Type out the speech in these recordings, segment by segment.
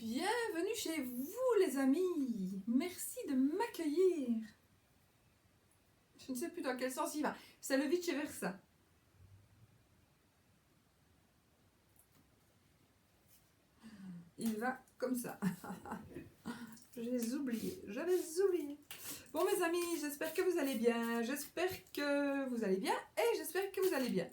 Bienvenue chez vous les amis, merci de m'accueillir. Je ne sais plus dans quel sens il va, c'est le vice versa. Il va comme ça. J'avais oublié. Bon mes amis, j'espère que vous allez bien, et j'espère que vous allez bien.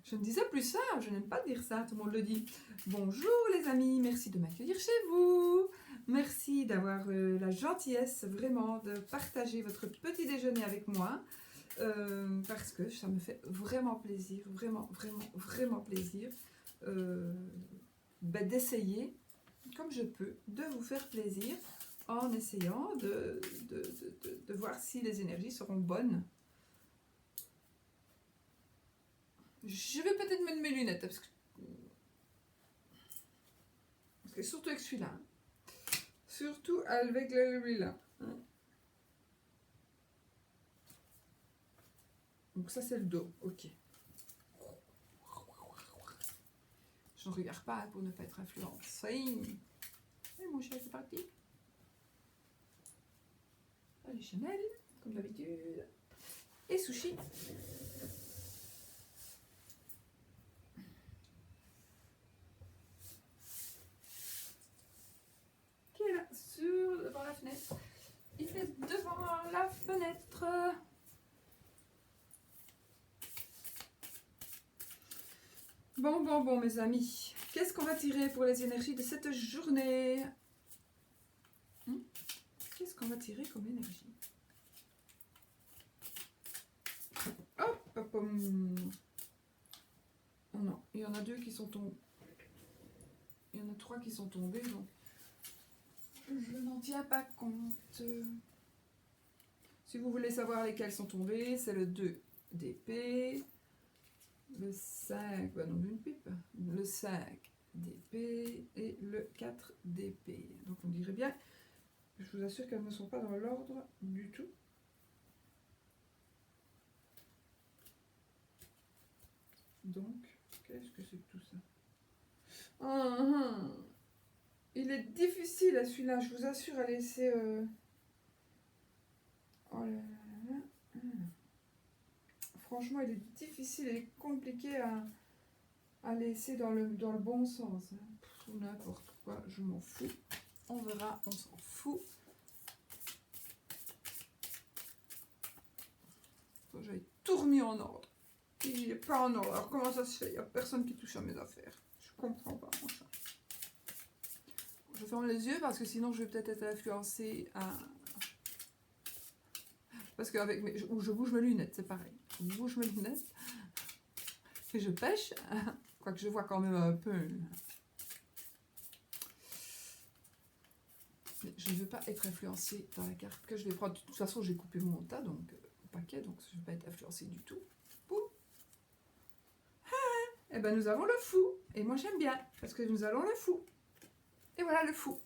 Je ne disais plus ça, je n'aime pas dire ça, tout le monde le dit. Bonjour les amis, merci de m'accueillir chez vous. Merci d'avoir la gentillesse vraiment de partager votre petit déjeuner avec moi. Parce que ça me fait vraiment plaisir, vraiment plaisir d'essayer, comme je peux, de vous faire plaisir en essayant de voir si les énergies seront bonnes. Je vais peut-être mettre mes lunettes, parce que surtout avec celui-là. Surtout avec celui-là. Donc ça c'est le dos, ok. Je ne regarde pas pour ne pas être influencée. Et mon chien c'est parti. Allez Chanel, comme d'habitude. Et sushi. Qui est là, devant la fenêtre. Il est devant la fenêtre. Bon, mes amis. Qu'est-ce qu'on va tirer pour les énergies de cette journée? Qu'est-ce qu'on va tirer comme énergie? Hop, hop, hop. Oh non, il y en a deux qui sont tombés. Il y en a trois qui sont tombés, donc je n'en tiens pas compte. Si vous voulez savoir lesquels sont tombés, c'est le 2 d'épée, le 5, bah non, d'une pipe, le 5 d'épée et le 4 d'épée. Donc on dirait bien, je vous assure qu'elles ne sont pas dans l'ordre du tout. Donc, qu'est-ce que c'est que tout ça? Il est difficile à celui-là, je vous assure, à laisser... Oh là là. Franchement, il est difficile et compliqué à laisser dans le bon sens. Ou n'importe quoi, je m'en fous. On verra, on s'en fout. J'avais tout remis en ordre. Il n'est pas en ordre. Alors comment ça se fait? Il n'y a personne qui touche à mes affaires. Je comprends pas, mon chat. Je ferme les yeux parce que sinon je vais peut-être être influencée à... Parce qu'avec mes... je bouge mes lunettes, c'est pareil. Je bouge mes lunettes et je pêche. Quoique je vois quand même un peu. Mais je ne veux pas être influencée par la carte que je vais prendre. De toute façon, j'ai coupé mon tas, donc paquet, donc je ne vais pas être influencée du tout. Et ben nous avons le fou. Et moi j'aime bien, parce que nous allons le fou. Et voilà le fou.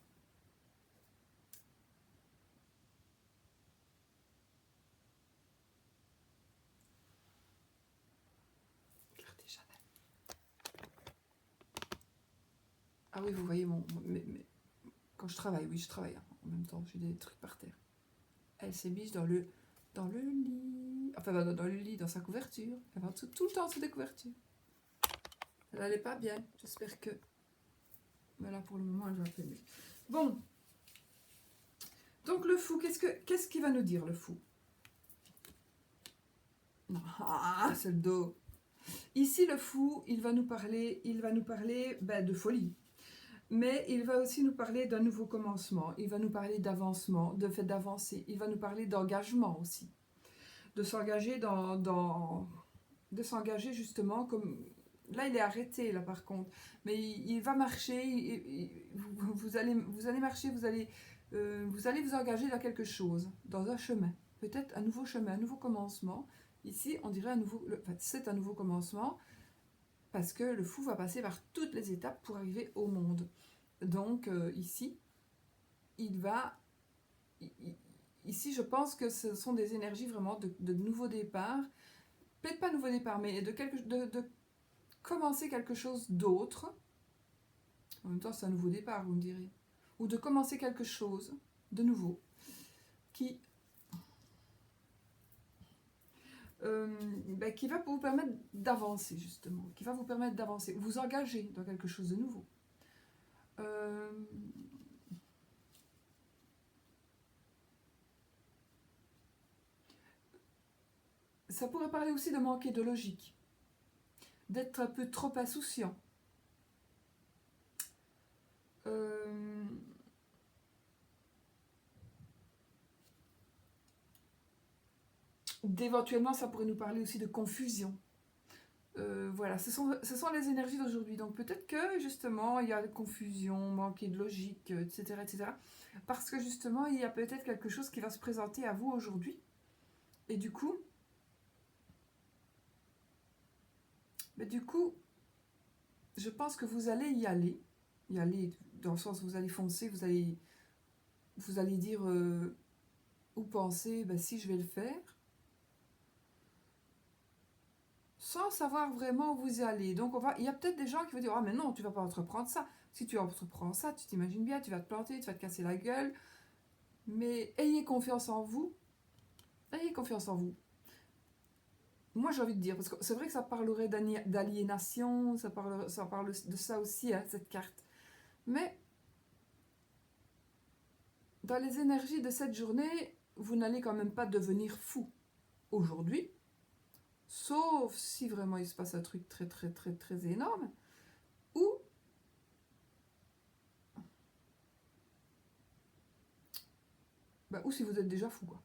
Regardez Chanel. Ah oui, vous voyez quand je travaille, oui je travaille hein, en même temps, j'ai des trucs par terre. Elle s'est mise dans le lit, enfin dans le lit, dans sa couverture. Elle va tout le temps sous des couvertures. Elle n'allait pas bien, j'espère que... Mais là pour le moment elle va plus mieux. Bon. Donc le fou, qu'est-ce qu'il va nous dire le fou? Ah, c'est le dos. Ici le fou, il va nous parler de folie. Mais il va aussi nous parler d'un nouveau commencement, il va nous parler d'avancement, de fait d'avancer, il va nous parler d'engagement aussi. De s'engager de s'engager justement comme... Là, il est arrêté, là, par contre. Mais il va marcher, vous allez marcher, vous allez vous engager dans quelque chose, dans un chemin. Peut-être un nouveau chemin, un nouveau commencement. Ici, on dirait c'est un nouveau commencement, parce que le fou va passer par toutes les étapes pour arriver au monde. Donc, ici, ici, je pense que ce sont des énergies vraiment de nouveau départ. Peut-être pas nouveau départ, mais de commencer quelque chose d'autre. En même temps, c'est un nouveau départ, vous me direz. Ou de commencer quelque chose de nouveau qui, qui va vous permettre d'avancer, justement. Qui va vous permettre d'avancer. Vous engager dans quelque chose de nouveau. Ça pourrait parler aussi de manquer de logique. D'être un peu trop insouciant. D'éventuellement, ça pourrait nous parler aussi de confusion. Voilà, ce sont les énergies d'aujourd'hui. Donc peut-être que justement, il y a de confusion, manquer de logique, etc., etc. Parce que justement, il y a peut-être quelque chose qui va se présenter à vous aujourd'hui. Et du coup, je pense que vous allez y aller. Y aller dans le sens où vous allez foncer, vous allez dire ou penser, si je vais le faire, sans savoir vraiment où vous y allez. Donc il y a peut-être des gens qui vont dire, ah mais non, tu vas pas entreprendre ça. Si tu entreprends ça, tu t'imagines bien, tu vas te planter, tu vas te casser la gueule. Mais ayez confiance en vous. Ayez confiance en vous. Moi, j'ai envie de dire, parce que c'est vrai que ça parlerait d'aliénation, ça parle de ça aussi, hein, cette carte. Mais dans les énergies de cette journée, vous n'allez quand même pas devenir fou aujourd'hui, sauf si vraiment il se passe un truc très très très très énorme, ou ou si vous êtes déjà fou, quoi.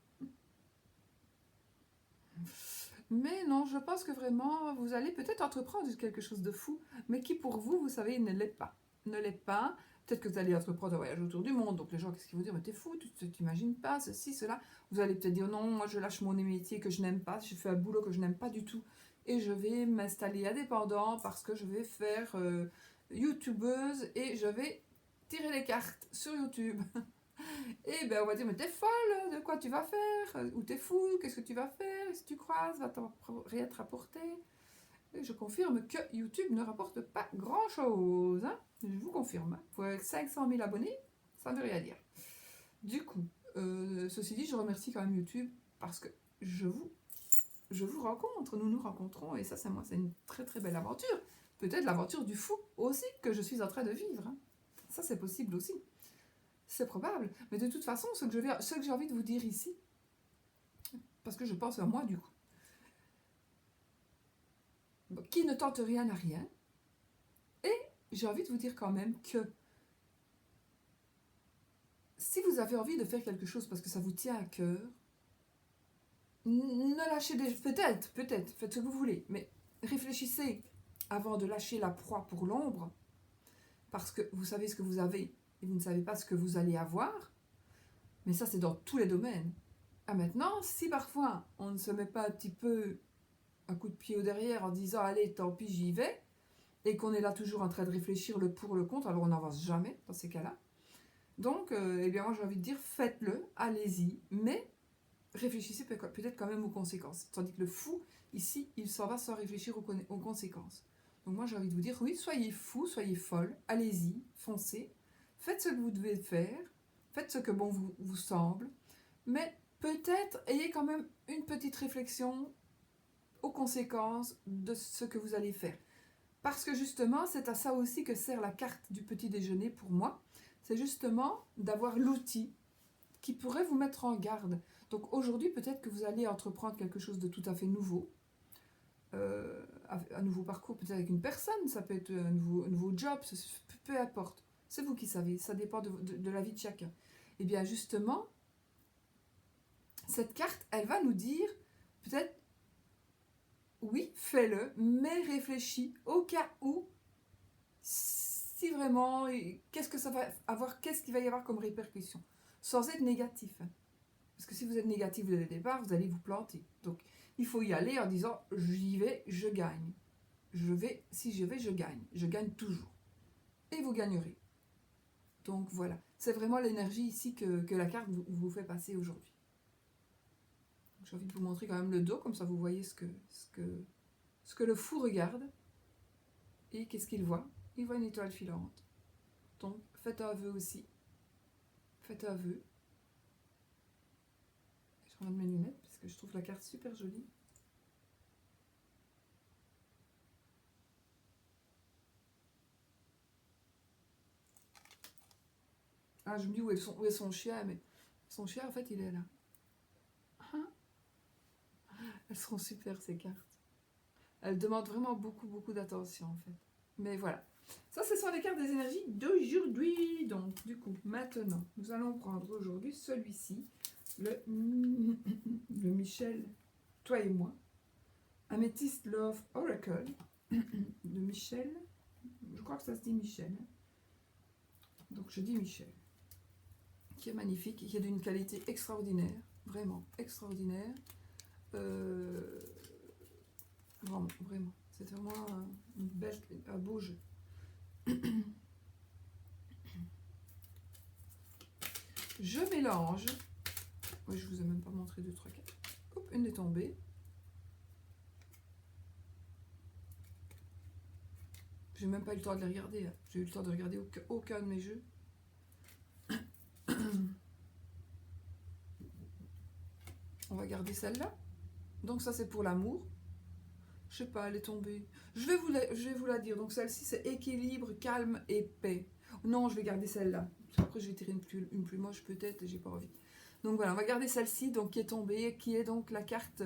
Mais non, je pense que vraiment, vous allez peut-être entreprendre quelque chose de fou, mais qui pour vous, vous savez, ne l'est pas. Ne l'est pas. Peut-être que vous allez entreprendre un voyage autour du monde, donc les gens, qu'est-ce qu'ils vont dire? Mais t'es fou, tu t'imagines pas, ceci, cela. Vous allez peut-être dire, non, moi je lâche mon métier que je n'aime pas, je fais un boulot que je n'aime pas du tout, et je vais m'installer indépendant parce que je vais faire youtubeuse et je vais tirer les cartes sur YouTube. Et ben on va dire, mais t'es folle, de quoi tu vas faire? Ou t'es fou, qu'est-ce que tu vas faire? Si tu croises, va t'en rien te rapporter. Et je confirme que YouTube ne rapporte pas grand-chose. Hein, je vous confirme. Pour 500 000 abonnés, ça ne veut rien dire. Du coup, ceci dit, je remercie quand même YouTube parce que je vous rencontre, nous nous rencontrons, et ça, c'est une très très belle aventure. Peut-être l'aventure du fou aussi que je suis en train de vivre. Hein. Ça, c'est possible aussi. C'est probable. Mais de toute façon, ce que j'ai envie de vous dire ici, parce que je pense à moi du coup, qui ne tente rien à rien, et j'ai envie de vous dire quand même que si vous avez envie de faire quelque chose parce que ça vous tient à cœur, ne lâchez peut-être, faites ce que vous voulez, mais réfléchissez avant de lâcher la proie pour l'ombre, parce que vous savez ce que vous avez et vous ne savez pas ce que vous allez avoir, mais ça c'est dans tous les domaines. Ah, maintenant, si parfois on ne se met pas un petit peu un coup de pied au derrière en disant allez tant pis j'y vais, et qu'on est là toujours en train de réfléchir le pour le contre, alors on n'avance jamais dans ces cas-là. Donc eh bien moi j'ai envie de dire faites-le, allez-y, mais réfléchissez peut-être quand même aux conséquences. Tandis que le fou, ici, il s'en va sans réfléchir aux conséquences. Donc moi j'ai envie de vous dire oui, soyez fou, soyez folle, allez-y, foncez, faites ce que vous devez faire, faites ce que bon vous semble, mais peut-être ayez quand même une petite réflexion aux conséquences de ce que vous allez faire. Parce que justement, c'est à ça aussi que sert la carte du petit déjeuner pour moi. C'est justement d'avoir l'outil qui pourrait vous mettre en garde. Donc aujourd'hui, peut-être que vous allez entreprendre quelque chose de tout à fait nouveau. Un nouveau parcours, peut-être avec une personne, ça peut être un nouveau job, peu importe. C'est vous qui savez, ça dépend de la vie de chacun. Et bien justement, cette carte, elle va nous dire, peut-être, oui, fais-le, mais réfléchis au cas où, si vraiment, qu'est-ce que ça va avoir, qu'est-ce qu'il va y avoir comme répercussion, sans être négatif. Parce que si vous êtes négatif dès le départ, vous allez vous planter. Donc, il faut y aller en disant, j'y vais, je gagne. Si je vais, je gagne. Je gagne toujours. Et vous gagnerez. Donc voilà, c'est vraiment l'énergie ici que la carte vous fait passer aujourd'hui. J'ai envie de vous montrer quand même le dos, comme ça vous voyez ce que le fou regarde. Et qu'est-ce qu'il voit? Il voit une étoile filante. Donc, faites un vœu aussi. Faites un vœu. Je remonte mes lunettes parce que je trouve la carte super jolie. Ah, je me dis où est son chien, mais son chien, en fait, il est là. Elles seront super, ces cartes. Elles demandent vraiment beaucoup, beaucoup d'attention, en fait. Mais voilà. Ça, ce sont les cartes des énergies d'aujourd'hui. Donc, du coup, maintenant, nous allons prendre aujourd'hui celui-ci, le Michel, toi et moi. Amethyst Love Oracle de Michel. Je crois que ça se dit Michel. Donc, je dis Michel. Qui est magnifique, qui est d'une qualité extraordinaire. Vraiment extraordinaire. Vraiment, vraiment. C'est vraiment un beau jeu. Je mélange. Oui, je vous ai même pas montré 2, 3, 4. Hop, une est tombée. J'ai même pas eu le temps de les regarder. J'ai eu le temps de regarder aucun de mes jeux. On va garder celle-là. Donc ça, c'est pour l'amour. Je sais pas, elle est tombée. Je vais vous la dire. Donc celle-ci, c'est équilibre, calme et paix. Non, je vais garder celle-là. Après, je vais tirer une plus moche peut-être, j'ai pas envie. Donc voilà, on va garder celle-ci, donc qui est tombée, qui est donc la carte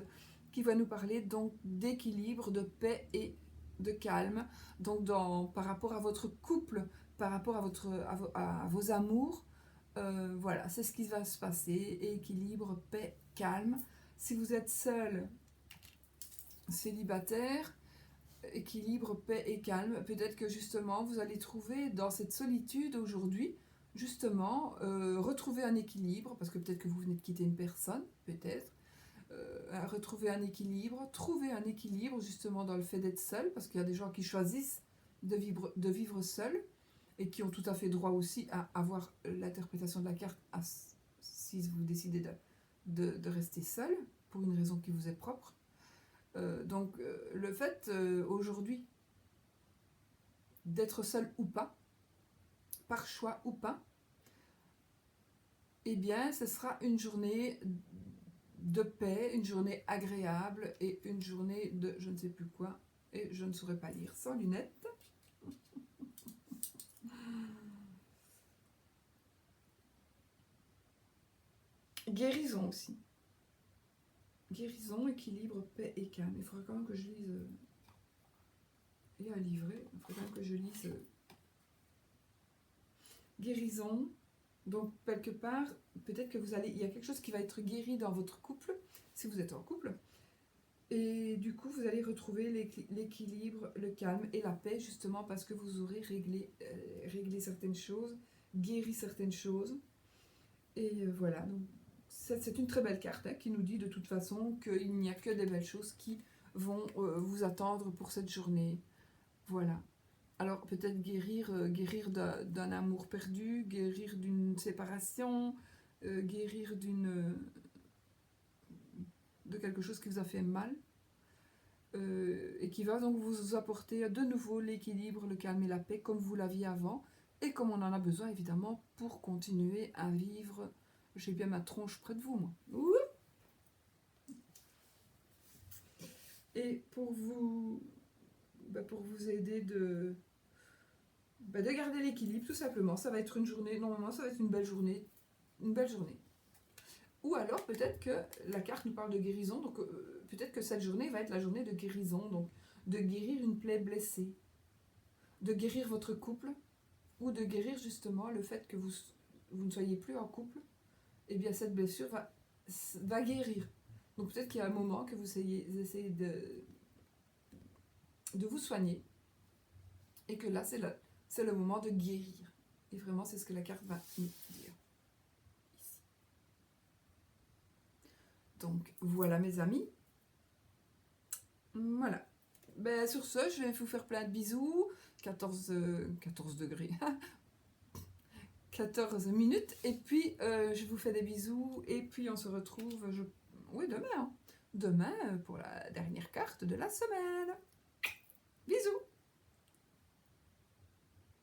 qui va nous parler donc d'équilibre, de paix et de calme. Donc par rapport à votre couple, par rapport à vos amours, voilà, c'est ce qui va se passer. Équilibre, paix, calme. Si vous êtes seul, célibataire, équilibre, paix et calme. Peut-être que justement, vous allez trouver dans cette solitude aujourd'hui, justement, retrouver un équilibre, parce que peut-être que vous venez de quitter une personne, peut-être, retrouver un équilibre, trouver un équilibre justement dans le fait d'être seul, parce qu'il y a des gens qui choisissent de vivre seul, et qui ont tout à fait droit aussi à avoir l'interprétation de la carte si vous décidez de rester seul, pour une raison qui vous est propre. Donc le fait aujourd'hui d'être seul ou pas, par choix ou pas, eh bien ce sera une journée de paix, une journée agréable et une journée de je ne sais plus quoi, et je ne saurais pas lire sans lunettes. Guérison aussi. Guérison, équilibre, paix et calme. Il faudrait quand même que je lise... Il y a un livret, il faudrait quand même que je lise... Guérison. Donc, quelque part, peut-être que il y a quelque chose qui va être guéri dans votre couple, si vous êtes en couple. Et du coup, vous allez retrouver l'équilibre, le calme et la paix, justement parce que vous aurez réglé certaines choses, guéri certaines choses. Et voilà, donc c'est une très belle carte qui nous dit de toute façon qu'il n'y a que des belles choses qui vont vous attendre pour cette journée. Voilà. Alors peut-être guérir d'un amour perdu, guérir d'une séparation, guérir de quelque chose qui vous a fait mal, et qui va donc vous apporter de nouveau l'équilibre, le calme et la paix comme vous l'aviez avant, et comme on en a besoin évidemment pour continuer à vivre. J'ai bien ma tronche près de vous, moi. Ouh. Et pour vous aider de garder l'équilibre, tout simplement, ça va être une journée, normalement ça va être une belle journée. Ou alors peut-être que la carte nous parle de guérison, donc peut-être que cette journée va être la journée de guérison, donc de guérir une plaie blessée, de guérir votre couple, ou de guérir justement le fait que vous ne soyez plus en couple. Eh bien cette blessure va guérir. Donc peut-être qu'il y a un moment que vous essayez de vous soigner, et que là c'est le moment de guérir. Et vraiment c'est ce que la carte va nous dire. Ici. Donc voilà mes amis. Voilà. Ben, sur ce, je vais vous faire plein de bisous. 14 degrés. 14 minutes. Et puis, je vous fais des bisous. Et puis, on se retrouve, demain. Demain, pour la dernière carte de la semaine.